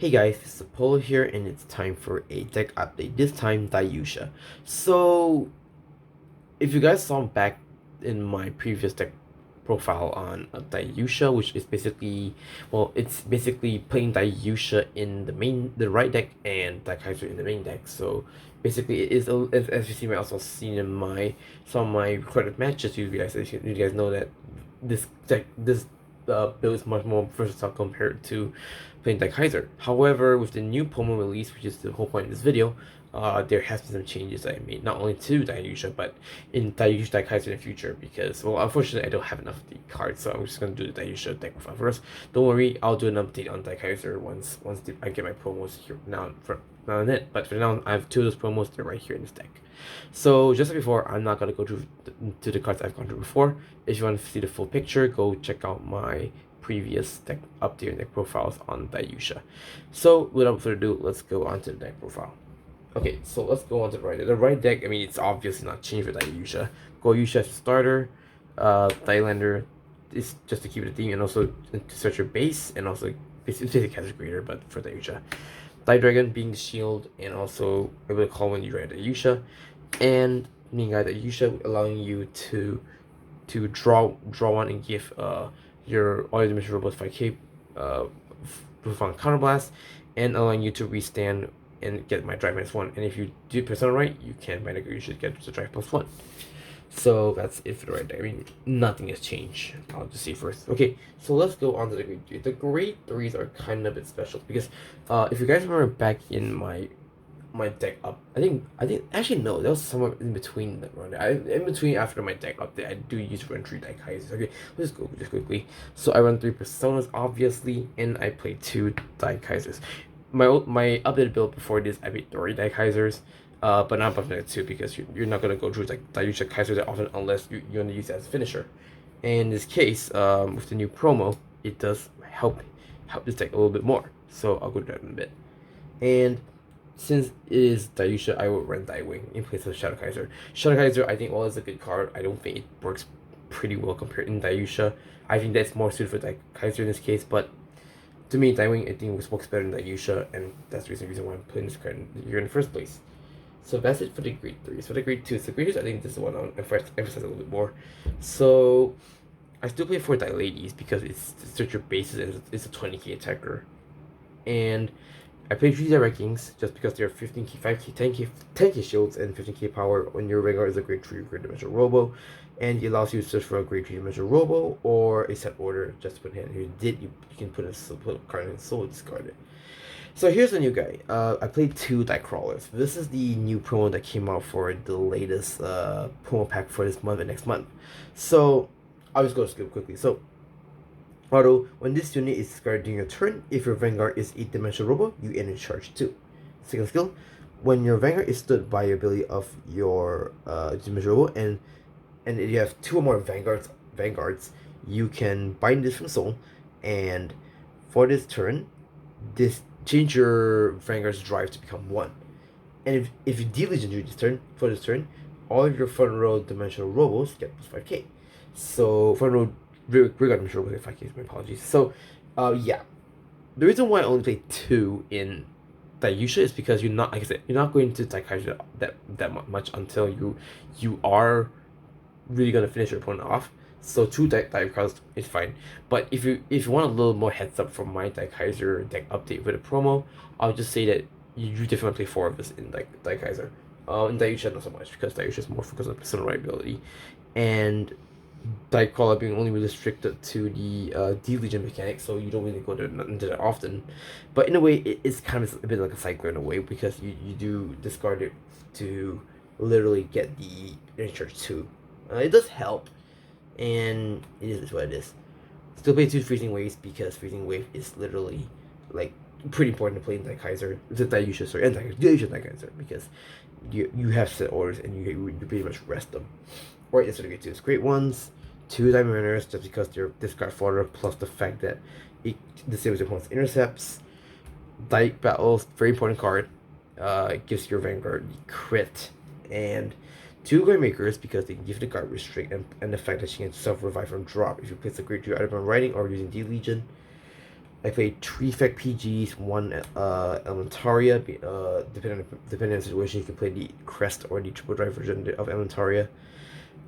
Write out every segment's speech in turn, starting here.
Hey guys, it's Apollo here, and it's time for a deck update. This time, Daiyusha. So, if you guys saw back in my previous deck profile on Daiyusha, which is basically, well, it's basically playing Daiyusha in the right deck and Daikaiser in the main deck. So, basically, it is as you see, I also seen in some of my recorded matches. You guys know that this build is much more versatile compared to playing Daikaiser. However, with the new promo release, which is the whole point of this video, there has been some changes I made, not only to Daiyusha, but in Daiyusha Daikaiser in the future, because, well, unfortunately, I don't have enough of the cards, so I'm just going to do the Daiyusha deck profile first. Don't worry, I'll do an update on Daikaiser once I get my promos here now on it, but for now, I have two of those promos, they're right here in this deck. So, just like before, I'm not going to go to the cards I've gone through before. If you want to see the full picture, go check out my previous deck update and deck profiles on Daiyusha. So, without further ado, let's go on to the deck profile. Okay, so let's go on to the right deck. The right deck, I mean, it's obviously not changed for Daiyusha. Daiyusha as a starter, Thailander is just to keep it a theme and also to search your base, and also basically cast a greater, but for Daiyusha. Dragon being the shield, and also able to call when you write Daiyusha, and Ningai Daiyusha allowing you to draw one and give your all your dimension robots 5k proof on counterblast, and allowing you to restand and get my drive -1. And if you do persona right, you can you should get the drive +1. So that's it for the right deck. I mean, nothing has changed. I'll just see first. Okay, so let's go on to the grade 3. The grade 3s are kind of a bit special because if you guys remember back in my deck up, I think actually no, that was somewhere in between the run. In between after my deck update, I do use run 3 Daikaisers. Okay, let's go just quickly. So I run 3 personas obviously, and I play 2 Daikaisers. My updated build before this, I made 3 Daikaisers. But not buffing it 2 because you're not gonna go through like Daiyusha Kaiser that often unless you're gonna use it as a finisher. And in this case, with the new promo, it does help this deck a little bit more. So I'll go to that in a bit. And since it is Daiyusha, I will run Daiwing in place of Shadow Kaiser. Shadow Kaiser, I think, while it's a good card, I don't think it works pretty well compared in Daiyusha. I think that's more suited for Kaiser in this case, but to me, Daiwing I think works better than Daiyusha, and that's the reason why I'm putting this card here in the first place. So that's it for the grade 3s. For the grade 2s, the grade 2s, I think this is the one I'll emphasize a little bit more. So I still play for Ladies because it's to search your bases and it's a 20k attacker. And I play 3 Direct Kings just because they're 15k, 5k, 10k shields and 15k power when your Vanguard is a grade 3 grade dimensional robo. And it allows you to search for a grade 3 dimensional robo or a set order just to put in. If you did, you can put a card in soul discard it. So here's the new guy. I played 2 Die Crawlers. This is the new promo that came out for the latest promo pack for this month and next month. So I'll just go skip quickly. So auto, when this unit is discarded during your turn, if your Vanguard is 8-dimensional robo, you enter charge 2. Second skill, when your Vanguard is stood by your ability of your dimensional robo, and if you have 2 or more Vanguards, you can bind this from soul, and for this turn, change your Vanguard's drive to become 1. And if you Diligent during this turn, all of your front row dimensional robos get plus 5k. So front row Vanguard dimensional robos get 5k, my apologies. So yeah. The reason why I only play 2 in Daiyusha is because you're not, like I said, you're not going to Daikaiser that much until you are really gonna finish your opponent off. So 2 dive cards is fine, but if you want a little more heads up from my Daikaiser deck update with a promo, I'll just say that you definitely play 4 of this in Daikaiser. In Daiyusha not so much because Daiyusha is more focused on persona ability, and Daikrawler being only really restricted to the D-Legion mechanic, so you don't really go into that often. But in a way, it's kind of a bit like a cycle in a way because you do discard it to literally get the Incharge 2. It does help. And it is what it is. Still play 2 Freezing Waves because Freezing Wave is literally like pretty important to play in Daikaiser. It's a Daiyusha, sorry, and Daiyusha Daikaiser because you have set orders and you pretty much rest them. Alright, that's what I get to. It's great ones, 2 Diamond Runners just because they're discard fodder, plus the fact that it disables your opponent's intercepts. Dike Battles, very important card. It gives your Vanguard the crit, and 2 Grey Makers because they can give the guard restrict and the fact that she can self-revive from drop if you place a great 2 item on writing or using D-Legion. I played 3 effect PGs, 1 Elementaria. Depending on the situation, you can play the Crest or the Triple Drive version of Elementaria.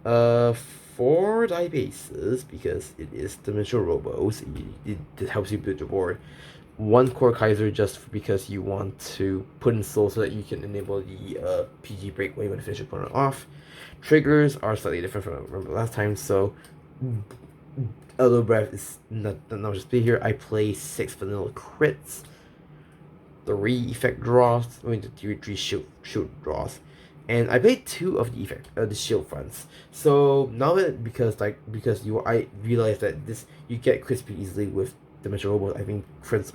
4 die bases because it is dimensional robos. It helps you build your board. 1 core Kaiser just because you want to put in soul so that you can enable the PG break when you want to finish your opponent off. Triggers are slightly different from last time, so although breath is not just be here. I play 6 vanilla crits, 3 effect draws, three shield draws, and I played 2 of the effect the shield fronts. So now that because I realized that you get crispy easily with dimensional robots. I think fronts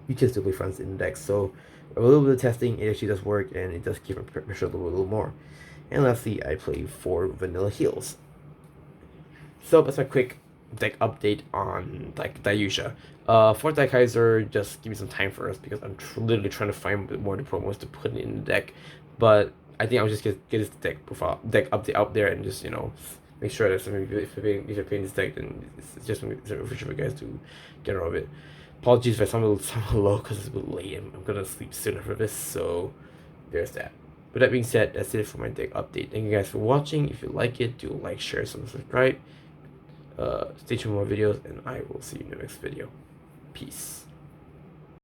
you can still play fronts in the deck. So a little bit of testing, it actually does work, and it does keep my pressure a little more. And lastly, I play 4 vanilla heals. So that's my quick deck update on Daiyusha. For Daikaiser, just give me some time first because I'm literally trying to find more of the promos to put in the deck. But I think I'll just get this deck update out there and just make sure that if you're playing this deck, then it's just for you guys to get rid of it. Apologies if I sound a little low because it's a bit late. I'm gonna sleep soon after this, so there's that. With that being said, that's it for my deck update. Thank you guys for watching. If you like it, do like, share, subscribe. Stay tuned for more videos, and I will see you in the next video. Peace.